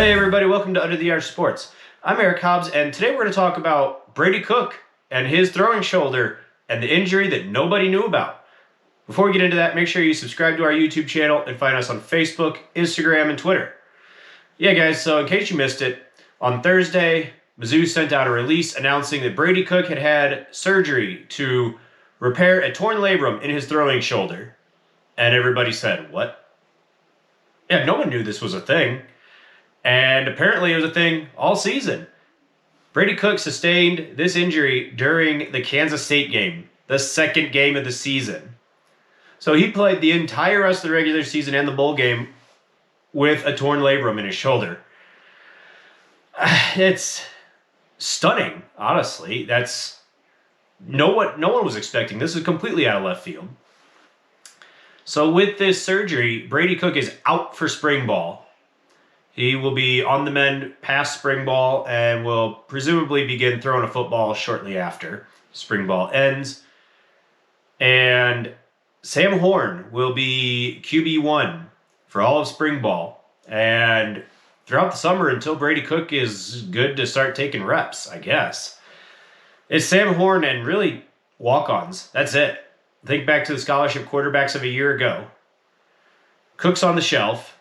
Hey everybody, welcome to Under the Arch Sports. I'm Eric Hobbs, and today we're going to talk about Brady Cook and his throwing shoulder and the injury that nobody knew about. Before we get into that, make sure you subscribe to our YouTube channel and find us on Facebook, Instagram, and Twitter. Yeah guys, so in case you missed it, on Thursday, Mizzou sent out a release announcing that Brady Cook had had surgery to repair a torn labrum in his throwing shoulder. And everybody said, what? Yeah, no one knew this was a thing. And apparently it was a thing all season. Brady Cook sustained this injury during the Kansas State game, the second game of the season. So he played the entire rest of the regular season and the bowl game with a torn labrum in his shoulder. It's stunning, honestly. That's no one was expecting. This is completely out of left field. So with this surgery, Brady Cook is out for spring ball. He will be on the mend past spring ball and will presumably begin throwing a football shortly after spring ball ends. And Sam Horn will be QB1 for all of spring ball. And throughout the summer until Brady Cook is good to start taking reps, I guess. It's Sam Horn and really walk-ons. That's it. Think back to the scholarship quarterbacks of a year ago. Cook's on the shelf.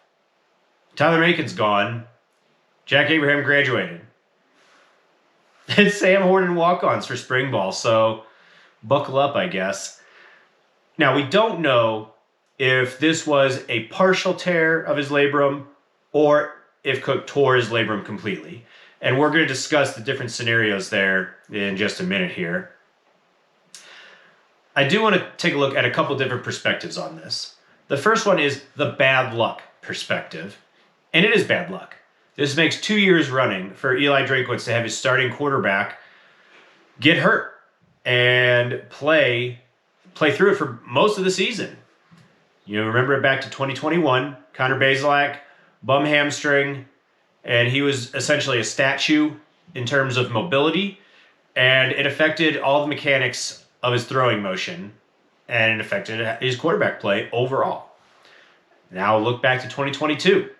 Tyler Macon's gone. Jack Abraham graduated. It's Sam Horn and walk-ons for spring ball, so buckle up, I guess. Now, we don't know if this was a partial tear of his labrum or if Cook tore his labrum completely. And we're going to discuss the different scenarios there in just a minute here. I do want to take a look at a couple different perspectives on this. The first one is the bad luck perspective. And it is bad luck. This makes 2 years running for Eli Drinkwitz to have his starting quarterback get hurt and play through it for most of the season. You remember it back to 2021, Connor Bazelak, bum hamstring, and he was essentially a statue in terms of mobility, and it affected all the mechanics of his throwing motion, and it affected his quarterback play overall. Now look back to 2022.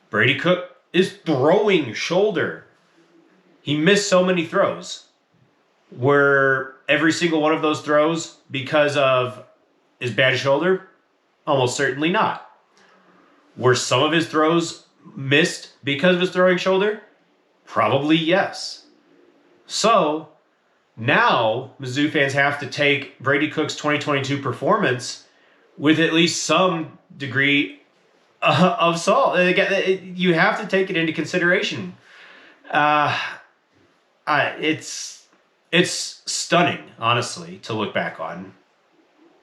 Brady Cook is throwing shoulder. He missed so many throws. Were every single one of those throws because of his bad shoulder? Almost certainly not. Were some of his throws missed because of his throwing shoulder? Probably yes. So now Mizzou fans have to take Brady Cook's 2022 performance with at least some degree of salt. You have to take it into consideration. It's stunning, honestly, to look back on,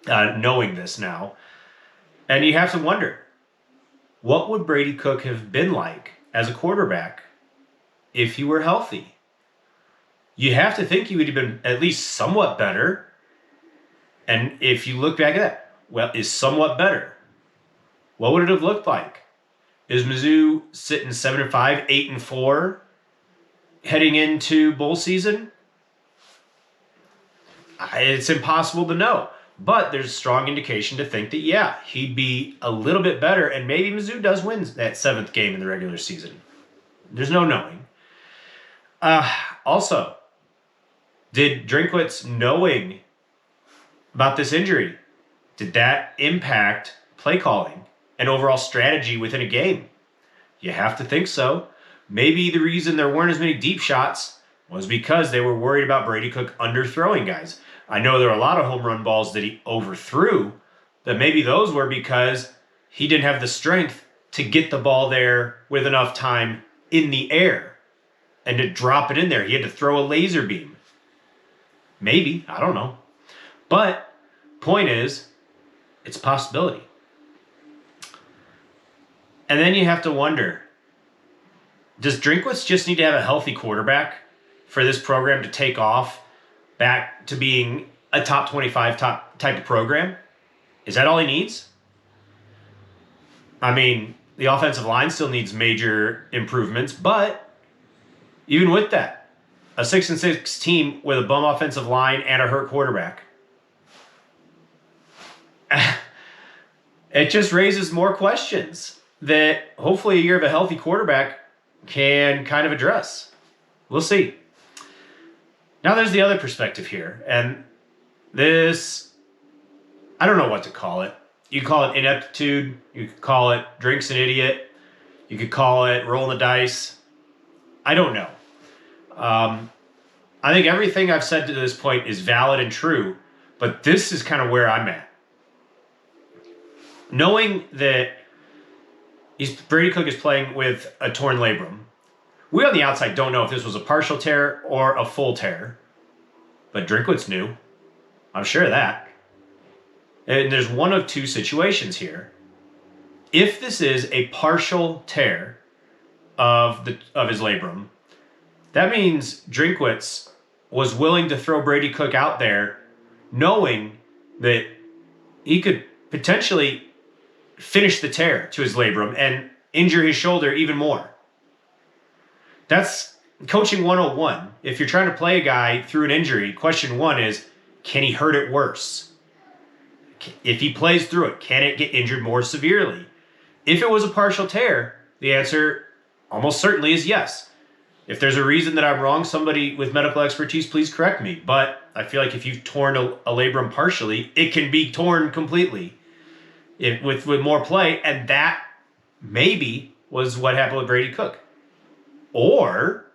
knowing this now. And you have to wonder, what would Brady Cook have been like as a quarterback if he were healthy? You have to think he would have been at least somewhat better. And if you look back at that, well, is somewhat better. What would it have looked like? Is Mizzou sitting 7-5, 8-4, heading into bowl season? It's impossible to know. But there's a strong indication to think that, yeah, he'd be a little bit better, and maybe Mizzou does win that 7th game in the regular season. There's no knowing. Also, did Drinkwitz knowing about this injury, did that impact play calling and overall strategy within a game? You have to think so. Maybe the reason there weren't as many deep shots was because they were worried about Brady Cook underthrowing guys. I know there were a lot of home run balls that he overthrew, that maybe those were because he didn't have the strength to get the ball there with enough time in the air and to drop it in there. He had to throw a laser beam. Maybe, I don't know. But point is, it's a possibility. And then you have to wonder, does Drinkwitz just need to have a healthy quarterback for this program to take off back to being a top 25 type of program? Is that all he needs? I mean, the offensive line still needs major improvements, but even with that, a 6-6 team with a bum offensive line and a hurt quarterback, it just raises more questions. that hopefully a year of a healthy quarterback can kind of address. We'll see. Now there's the other perspective here, and this, I don't know what to call it. You call it ineptitude, you could call it Drink's an idiot, you could call it rolling the dice. I don't know. I think everything I've said to this point is valid and true, but this is kind of where I'm at. Knowing that Brady Cook is playing with a torn labrum, we on the outside don't know if this was a partial tear or a full tear, but Drinkwitz knew. I'm sure of that. And there's one of two situations here. If this is a partial tear of his labrum, that means Drinkwitz was willing to throw Brady Cook out there knowing that he could potentially finish the tear to his labrum and injure his shoulder even more. That's coaching 101. If you're trying to play a guy through an injury, question one is, can he hurt it worse? If he plays through it, can it get injured more severely? If it was a partial tear, the answer almost certainly is yes. If there's a reason that I'm wrong, somebody with medical expertise, please correct me. But I feel like if you've torn a labrum partially, it can be torn completely with more play. And that maybe was what happened with Brady Cook. Or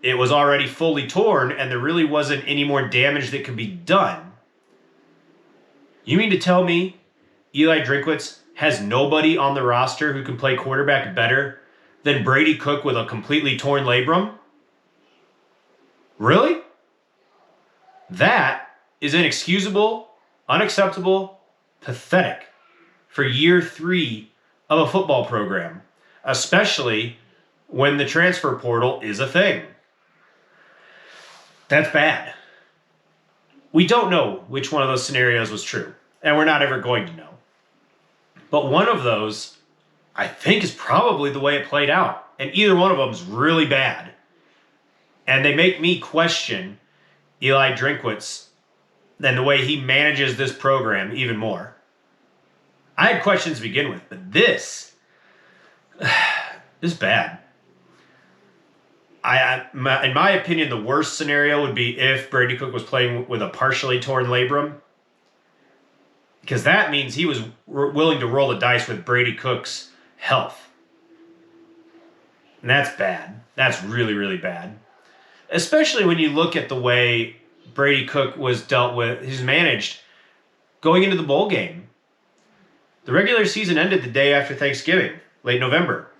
it was already fully torn and there really wasn't any more damage that could be done. You mean to tell me Eli Drinkwitz has nobody on the roster who can play quarterback better than Brady Cook with a completely torn labrum? Really? That is inexcusable, unacceptable, pathetic for year 3 of a football program, especially when the transfer portal is a thing. That's bad. We don't know which one of those scenarios was true, and we're not ever going to know. But one of those, I think, is probably the way it played out. And either one of them is really bad. And they make me question Eli Drinkwitz and the way he manages this program even more. I had questions to begin with, but this is bad. In my opinion, the worst scenario would be if Brady Cook was playing with a partially torn labrum, because that means he was willing to roll the dice with Brady Cook's health. And that's bad. That's really, really bad. Especially when you look at the way Brady Cook was dealt with, he's managed going into the bowl game. The regular season ended the day after Thanksgiving, late November.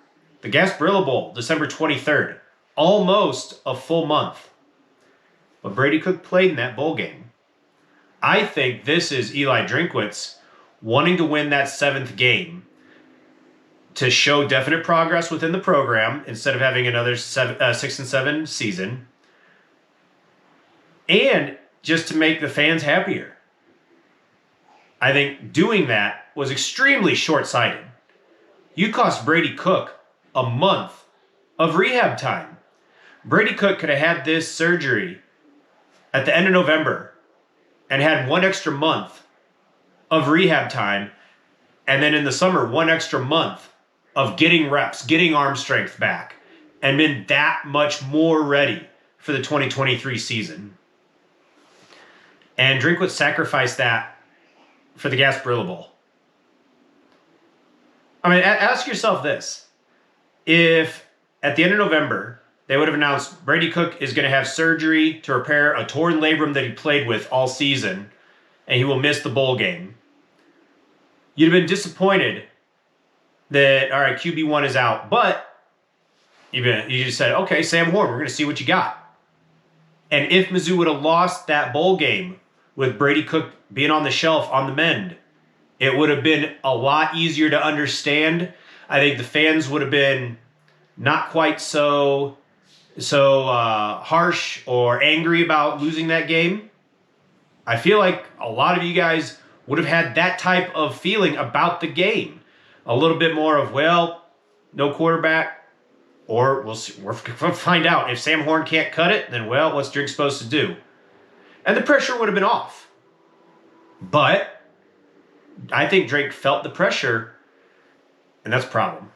The Gasparilla Bowl, December 23rd. Almost a full month. But Brady Cook played in that bowl game. I think this is Eli Drinkwitz wanting to win that 7th game to show definite progress within the program instead of having another 6-7 season, and just to make the fans happier. I think doing that was extremely short-sighted. You cost Brady Cook a month of rehab time. Brady Cook could have had this surgery at the end of November and had 1 extra month of rehab time, and then in the summer, 1 extra month of getting reps, getting arm strength back, and been that much more ready for the 2023 season. And Drinkwitz sacrificed that for the Gasparilla Bowl. I mean, ask yourself this. If at the end of November, they would have announced Brady Cook is going to have surgery to repair a torn labrum that he played with all season, and he will miss the bowl game, you'd have been disappointed that, all right, QB1 is out, but you just said, okay, Sam Horn, we're going to see what you got. And if Mizzou would have lost that bowl game with Brady Cook being on the shelf, on the mend, it would have been a lot easier to understand. I think the fans would have been not quite so harsh or angry about losing that game. I feel like a lot of you guys would have had that type of feeling about the game. A little bit more of, well, no quarterback, or we'll find out. If Sam Horn can't cut it, then, well, what's Drink supposed to do? And the pressure would have been off. But I think Drake felt the pressure And that's a problem.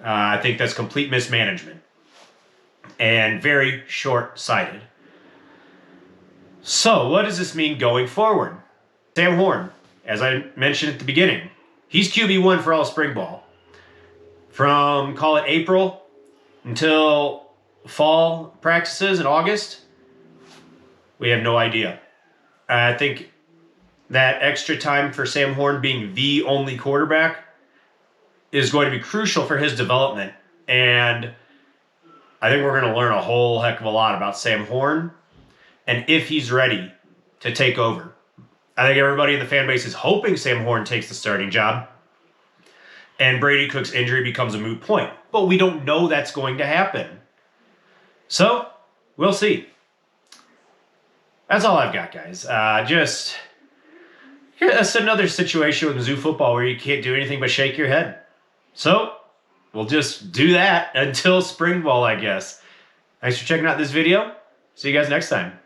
I think that's complete mismanagement and very short-sighted. So what does this mean going forward? Sam Horn, as I mentioned at the beginning, he's QB1 for all spring ball. From, call it April until fall practices in August, we have no idea. I think that extra time for Sam Horn being the only quarterback is going to be crucial for his development. And I think we're going to learn a whole heck of a lot about Sam Horn and if he's ready to take over. I think everybody in the fan base is hoping Sam Horn takes the starting job and Brady Cook's injury becomes a moot point. But we don't know that's going to happen. So, we'll see. That's all I've got, guys. That's another situation with Mizzou football where you can't do anything but shake your head. So, we'll just do that until spring ball, I guess. Thanks for checking out this video. See you guys next time.